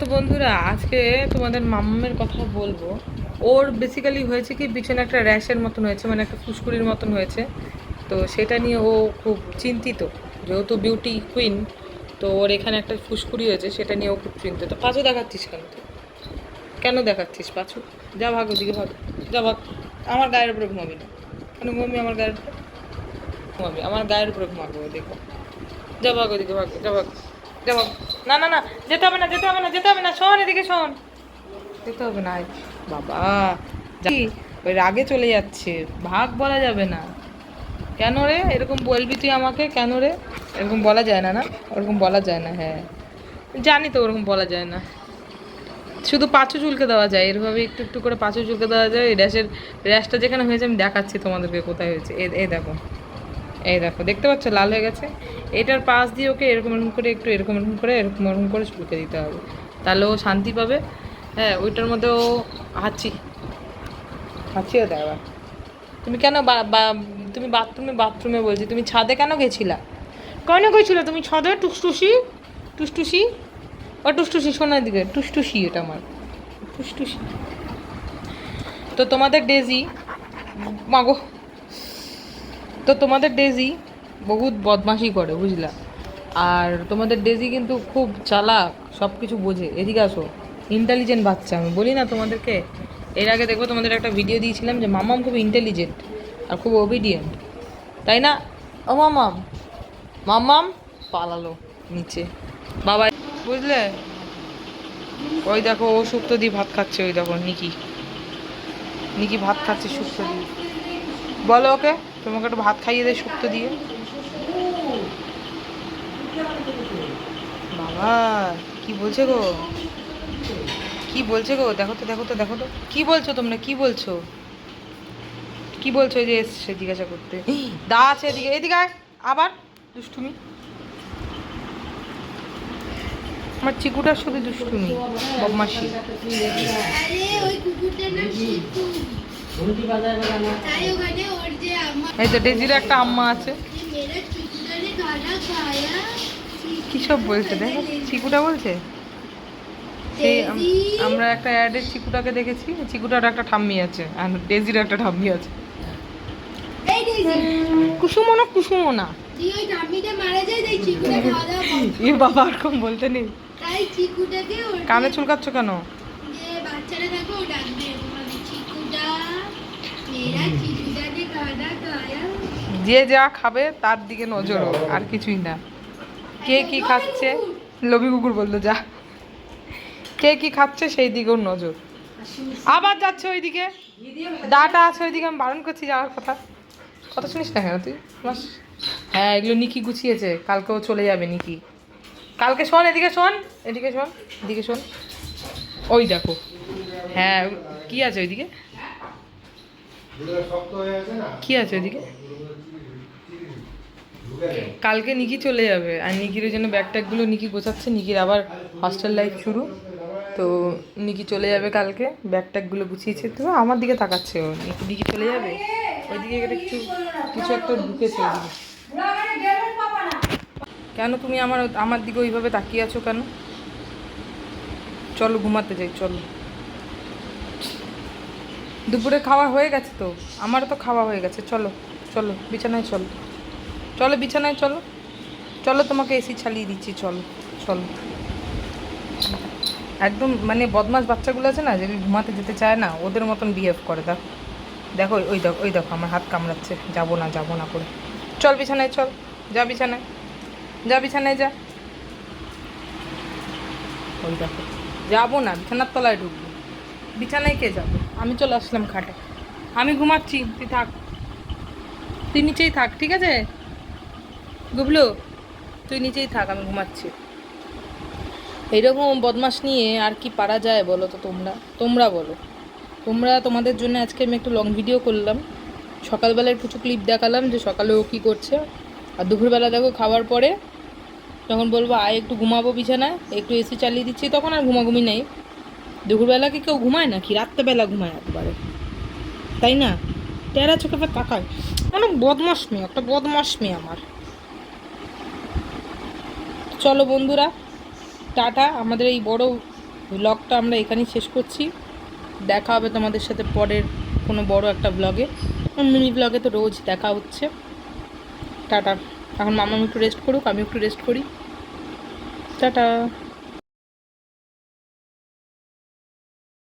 তো বন্ধুরা, আজকে তোমাদের মাম্মামের কথা বলবো। ওর বেসিক্যালি হয়েছে কি, পিছনে একটা র্যাশের মতন হয়েছে, মানে একটা ফুসকুড়ির মতন হয়েছে। তো সেটা নিয়ে ও খুব চিন্তিত, যেহেতু বিউটি কুইন। তো ওর এখানে একটা ফুসকুড়ি হয়েছে, সেটা নিয়ে ও খুব চিন্তিত। পাঁচু দেখাচ্ছিস কেন তুই? কেন দেখাচ্ছিস পাঁচু? যা ভাগ, ওদিকে ভাগ, যা ভাগ। আমার গায়ের উপরে ঘুমাবি না। কেন ঘুমাবি আমার গায়ের উপরে? ঘুমাবি আমার গায়ের উপরে ঘুমাবো, দেখো। যা ভাগ, ওদিকে ভাগ, যা ভাগ, যা ভাগ। না না না, যেতে হবে না, যেতে হবে না, যেতে হবে না। শোন এদিকে, শোন। যেতে হবে না। বাবা, ওই রাগে চলে যাচ্ছে, ভাগ বলা যাবে না। কেন রে এরকম বলবি তুই আমাকে? কেন রে এরকম বলা যায় না? না, ওরকম বলা যায় না। হ্যাঁ জানি তো, ওরকম বলা যায় না। শুধু পাঁচু চুলকে দেওয়া যায়, এরভাবে একটু একটু করে পাঁচু চুলকে দেওয়া যায়। এই র্যাশটা যেখানে হয়েছে আমি দেখাচ্ছি তোমাদেরকে কোথায় হয়েছে। এই দেখো, এই দেখো, দেখতে পাচ্ছ লাল হয়ে গেছে। এটার পাশ দিয়ে ওকে এরকম এরকম করে, একটু এরকম এরকম করে, এরকম এরকম করে চুলকে দিতে হবে, তাহলে ও শান্তি পাবে। হ্যাঁ, ওইটার মধ্যে ও হাঁচিও দেয় আবার। তুমি কেন তুমি বাথরুমে বলছি, তুমি ছাদে কেন গেছিলা? কেন গেছিলা তুমি ছাদে? টুসটুসি, টুসটুসি, ও টুসটুসি, শোনার দিকে টুসটুসি, এটা আমার টুসটুসি। তো তোমাদের ডেজি, মাগো, তো তোমাদের ডেজি বহুত বদমাশি করে, বুঝলা? আর তোমাদের ডেজি কিন্তু খুব চালাক, সব কিছু বোঝে। এদিকে আসো, ইন্টেলিজেন্ট বাচ্চা। আমি বলি না তোমাদেরকে? এর আগে দেখবো তোমাদের একটা ভিডিও দিয়েছিলাম যে মামাম খুব ইন্টেলিজেন্ট আর খুব ওবিডিয়েন্ট, তাই না? ও মামাম, মামাম পালালো নিচে, বাবা, বুঝলে? ওই দেখো, ও শুক্তো দিয়ে ভাত খাচ্ছে। ওই দেখো নিকি, নিকি ভাত খাচ্ছে শুক্তো দিয়ে। বলো ওকে তোমাকে একটু ভাত খাইয়ে দেয় শুক্তো দিয়ে। বাবা, কি বলছে গো? কি বলছে গো? দেখো তো, দেখো তো, দেখো তো, কি বলছো তোমরা? কি বলছো? কি বলছো? এই যে এসছে জিজ্ঞাসা করতে, দা আছে এদিকে, এদিকে আয়। আবার দুষ্টুমি, আমার চিকুটার শুধু দুষ্টুমি, বদমাশি। এই তো ডেজিরও একটা আম্মা আছে। কি সব বলছে দেখো, চিকুটা বলছে। সেই আমরা একটা অ্যাডের চিকুটাকে দেখেছি, চিকুটার একটা ঠাম্মি আছে আর ডেজির একটা ঠাম্মি আছে। কুসুমো না, কুসুমো না। এ বাবা, আর কম বলতে নেই। কানে চুলকাচ্ছ কেন? যে যা খাবে তার দিকে নজর, আর কিছুই না। কে কি খাচ্ছে, লবি কুকুর বললো যা, কে কি খাচ্ছে সেই দিকেও নজর। আবার যাচ্ছে ওইদিকে, দাটা আছে ওইদিকে, আমি বারণ করছি যাওয়ার কথা। কথা শুনিস না কেন তুই? হ্যাঁ, এগুলো নিকি গুছিয়েছে, কালকেও চলে যাবে নিকি। কালকে শোন, এদিকে শোন, এদিকে শোন, এদিকে শোন। ওই দেখো, হ্যাঁ, কি আছে ওইদিকে? কি আছে ওইদিকে? কালকে নিকি চলে যাবে, আর নিকির জন্য ব্যাগ ট্যাগগুলো নিকি গোছাচ্ছে। নিকির আবার হস্টেল লাইফ শুরু, তো নিকি চলে যাবে কালকে। ব্যাগ ট্যাগগুলো গুছিয়েছে, তো আমার দিকে তাকাচ্ছে ও। নিকি চলে যাবে, ওইদিকে একটা কিছু কিছু একটা ঢুকেছে ওইদিকে। কেন তুমি আমার আমার দিকে ওইভাবে তাকিয়ে আছো কেন? চলো ঘুমাতে যাই, চলো। দুপুরে খাওয়া হয়ে গেছে তো, আমারও তো খাওয়া হয়ে গেছে। চলো চলো বিছানায়, চলো চলো বিছানায়, চলো চলো, তোমাকে এসি চালিয়ে দিচ্ছি, চলো চলো। একদম মানে বদমাস বাচ্চাগুলো আছে না, যেগুলো ঘুমাতে যেতে চায় না, ওদের মতন বিহেভ করে। দেখো দেখো, ওই দেখো, ওই দেখো, আমার হাত কামড়াচ্ছে, যাবো না যাবো না করে। চল বিছানায়, চল, যা বিছানায়, যা বিছানায় যা। ওই দেখো, যাবো না, বিছানার তলায় ঢুকবো। বিছানায় কে যাবে? আমি চলে আসলাম খাটে, আমি ঘুমাচ্ছি, তুই থাক, তুই নিচেই থাক, ঠিক আছে গুবলু? তুই নিচেই থাক, আমি ঘুমাচ্ছি। এইরকম বদমাশ নিয়ে আর কি পারা যায় বলো তো? তোমরা বলো। তোমাদের জন্য আজকে আমি একটু লং ভিডিও করলাম। সকালবেলার কিছু ক্লিপ দেখালাম যে সকালে ও কী করছে, আর দুপুরবেলা দেখো খাওয়ার পরে যখন বলবো আয় একটু ঘুমাবো বিছানায়, একটু এসি চালিয়ে দিচ্ছি, তখন আর ঘুমাঘুমি নেই। দুপুরবেলা কি কেউ ঘুমায় না? কি রাত্রেবেলা ঘুমায় একবারে, তাই না? টেরা চোখে তাকায়, অনেক বদমাস মেয়ে, একটা বদমাস মেয়ে আমার। চলো বন্ধুরা, টাটা। আমাদের এই বড় ব্লগটা আমরা এখানেই শেষ করছি। দেখা হবে তোমাদের সাথে পরের কোনো বড় একটা ব্লগে। মিনি ব্লগে তো রোজ দেখা হচ্ছে। টাটা। এখন মাম্মাম একটু রেস্ট করুক, আমি একটু রেস্ট করি। টাটা।